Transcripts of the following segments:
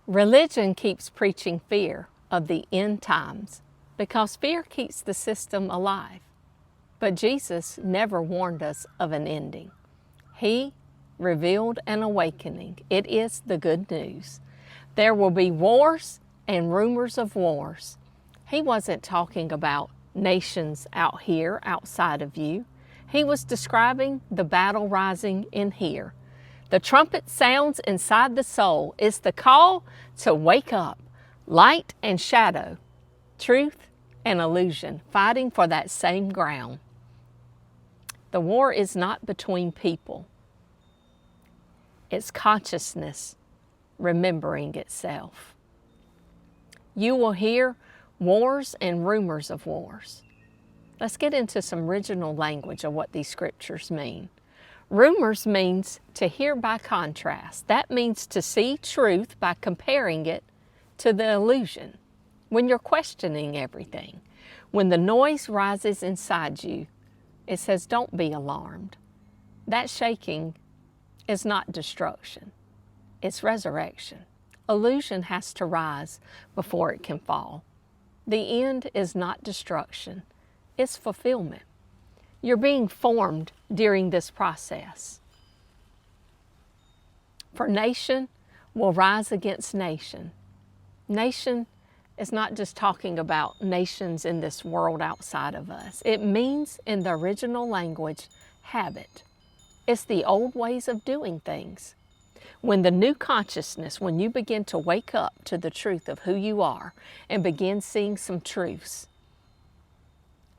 Religion keeps preaching fear of the end times because fear keeps the system alive. But Jesus never warned us of an ending. He revealed an awakening. It is the good news. There will be wars and rumors of wars. He wasn't talking about nations out here, outside of you. He was describing the battle rising in here. The trumpet sounds inside the soul. It's the call to wake up. Light and shadow, truth and illusion, fighting for that same ground. The war is not between people. It's consciousness remembering itself. You will hear wars and rumors of wars. Let's get into some original language of what these scriptures mean. Rumors means to hear by contrast. That means to see truth by comparing it to the illusion. When you're questioning everything, when the noise rises inside you, it says, don't be alarmed. That shaking is not destruction. It's resurrection. Illusion has to rise before it can fall. The end is not destruction. It's fulfillment. You're being formed during this process. For nation will rise against nation. Nation is not just talking about nations in this world outside of us. It means, in the original language, habit. It's the old ways of doing things. When the new consciousness, when you begin to wake up to the truth of who you are and begin seeing some truths,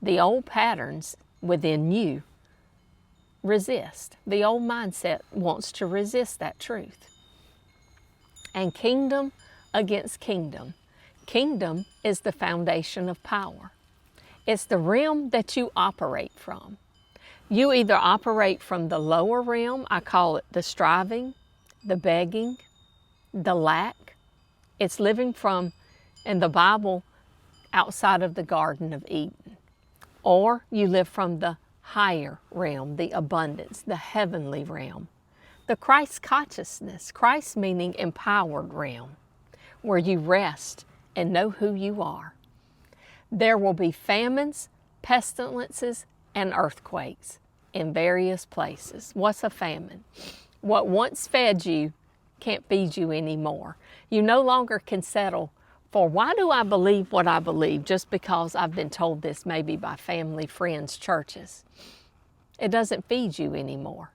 the old patterns within you resist. The old mindset wants to resist that truth. And kingdom against kingdom. Kingdom is the foundation of power. It's the realm that you operate from. You either operate from the lower realm, I call it the striving, the begging, the lack. It's living from, in the Bible, outside of the Garden of Eden. Or you live from the higher realm, the abundance, the heavenly realm. The Christ consciousness, Christ meaning empowered realm, where you rest and know who you are. There will be famines, pestilences, and earthquakes in various places. What's a famine? What once fed you can't feed you anymore. You no longer can settle for, why do I believe what I believe just because I've been told this maybe by family, friends, churches. It doesn't feed you anymore.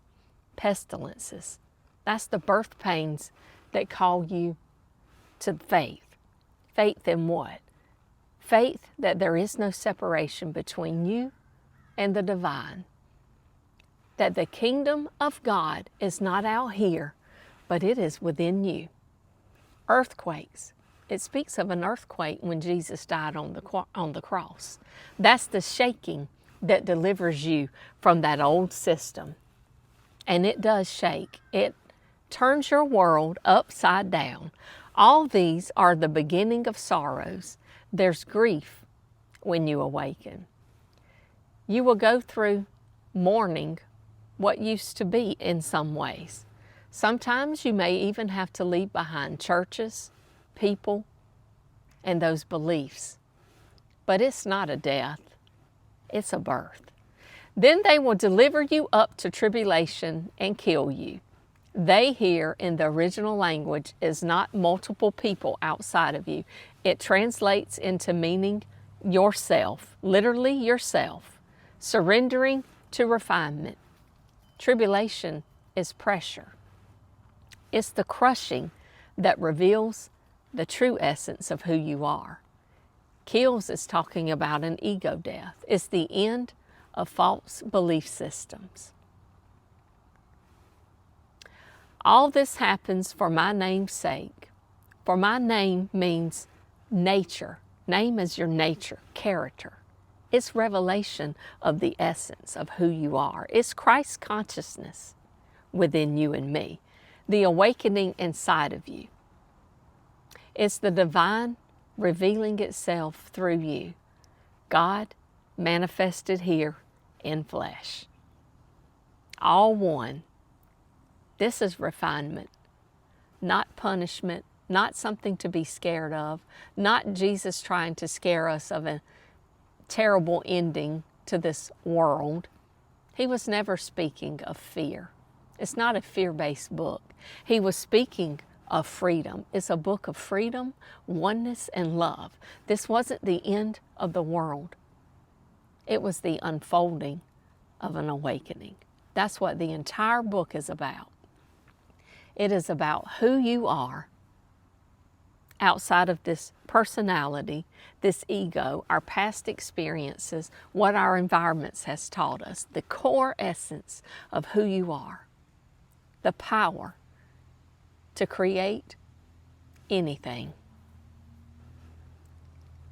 Pestilences. That's the birth pains that call you to faith. Faith in what? Faith that there is no separation between you and the divine. That the kingdom of God is not out here, but it is within you. Earthquakes. It speaks of an earthquake when Jesus died on the cross. That's the shaking that delivers you from that old system. And it does shake. It turns your world upside down. All these are the beginning of sorrows. There's grief when you awaken. You will go through mourning what used to be in some ways. Sometimes you may even have to leave behind churches, people, and those beliefs. But it's not a death, it's a birth. Then they will deliver you up to tribulation and kill you. They here in the original language is not multiple people outside of you. It translates into meaning yourself, literally yourself, surrendering to refinement. Tribulation is pressure. It's the crushing that reveals the true essence of who you are. Kills is talking about an ego death. It's the end of false belief systems. All this happens for my name's sake. For my name means nature. Name is your nature, character. It's revelation of the essence of who you are. It's Christ consciousness within you and me. The awakening inside of you. It's the divine revealing itself through you. God manifested here in flesh. All one. This is refinement, not punishment, not something to be scared of, not Jesus trying to scare us of a terrible ending to this world. He was never speaking of fear. It's not a fear-based book. He was speaking of freedom. It's a book of freedom, oneness, and love. This wasn't the end of the world. It was the unfolding of an awakening. That's what the entire book is about. It is about who you are outside of this personality, this ego, our past experiences, what our environments has taught us, the core essence of who you are, the power to create anything.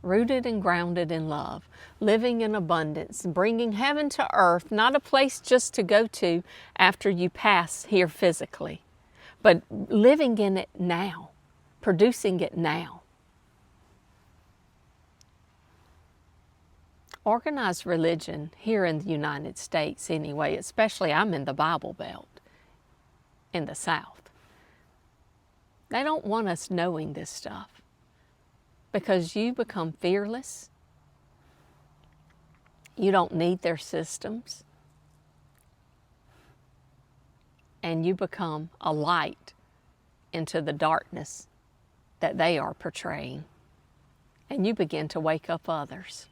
Rooted and grounded in love, living in abundance, bringing heaven to earth, not a place just to go to after you pass here physically, but living in it now, producing it now. Organized religion here in the United States anyway, especially I'm in the Bible Belt in the South, they don't want us knowing this stuff because you become fearless. You don't need their systems. And you become a light into the darkness that they are portraying. And you begin to wake up others.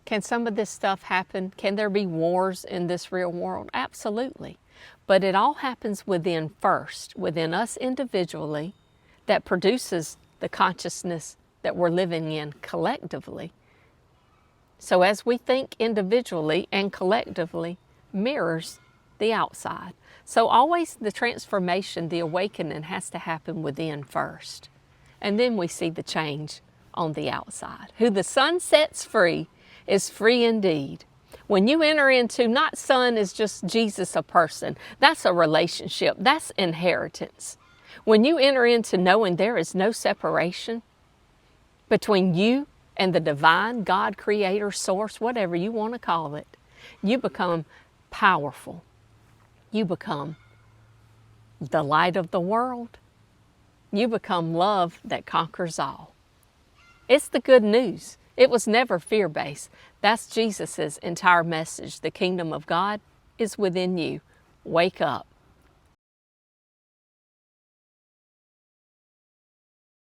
Can some of this stuff happen? Can there be wars in this real world? Absolutely. But it all happens within first, within us individually, that produces the consciousness that we're living in collectively. So as we think individually and collectively, mirrors the outside. So always the transformation, the awakening has to happen within first. And then we see the change on the outside. Who the sun sets free is free indeed. When you enter into, not son is just Jesus a person, that's a relationship, that's inheritance. When you enter into knowing there is no separation between you and the divine God, creator, source, whatever you want to call it, you become powerful. You become the light of the world. You become love that conquers all. It's the good news. It was never fear-based. That's Jesus's entire message. The kingdom of God is within you. Wake up.